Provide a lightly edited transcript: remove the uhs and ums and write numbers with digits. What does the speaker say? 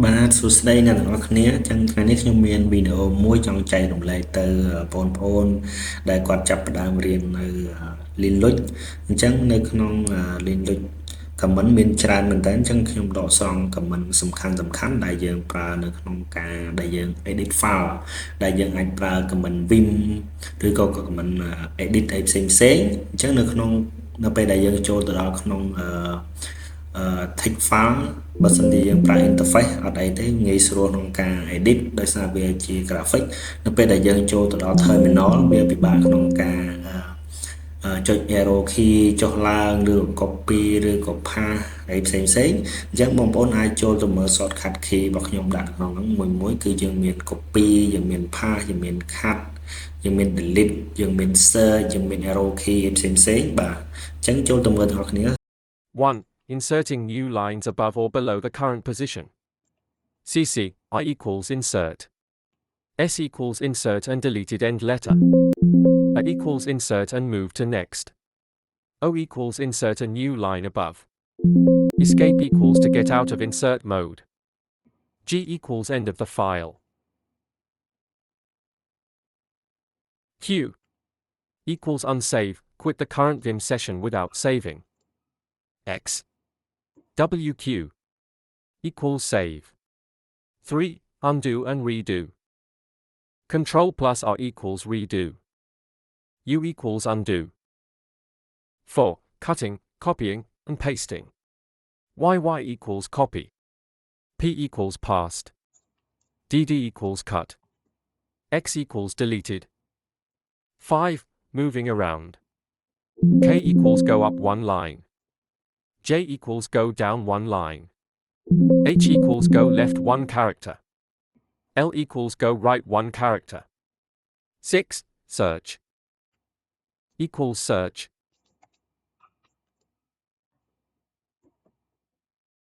បាទសួស្តីអ្នកទាំងអស់គ្នាចឹងថ្ងៃនេះខ្ញុំមានវីដេអូមួយចង់ចែករំលែកទៅបងប្អូនដែលគាត់ចាប់ផ្ដើមរៀននៅលីនលុចអញ្ចឹងនៅក្នុងលីនលុច comment មានច្រើនមែនតើអញ្ចឹងខ្ញុំដកស្រង់ comment សំខាន់ដែលយើងប្រើនៅក្នុងការដែលយើង edit file ដែលយើងអាចប្រើ comment vim ឬក៏ comment edit អីផ្សេងអញ្ចឹងនៅពេលដែលយើងចូលទៅដល់ក្នុងtext file បើសិនជាយើងប្រើ interface អត់អីទេងាយស្រួលក្នុងការ edit ដោយសារវាជា graphic នៅពេលដែលយើងចូលទៅដល់ terminal វាពិបាកក្នុងការចុច arrow key ចុះឡើងឬ copy ឬក៏ paste អីផ្សេងអញ្ចឹងបងប្អូនអាចចូលទៅមើល shortcut key របស់ខ្ញុំដាក់ក្នុងហ្នឹងមួយគឺយើងមាន copy យើងមាន paste យើងមាន cut យើងមាន delete យើងមាន search យើងមាន arrow key ផ្សេងបាទអញ្ចឹងចូលទៅមើលទាំងអស់គ្នា 1. Inserting new lines above or below the current position. CC, I equals insert. S equals insert and deleted end letter. A equals insert and move to next. O equals insert a new line above. Escape equals to get out of insert mode. G equals end of the file. Q equals unsave, quit the current Vim session without saving. X WQ equals save. 3. Undo and redo. Ctrl plus R equals redo. U equals undo. 4. Cutting, copying, and pasting. YY equals copy. P equals past. DD equals cut. X equals deleted. 5. Moving around. K equals go up one line. J equals go down one line. H equals go left one character. L equals go right one character. 6. Search equals search.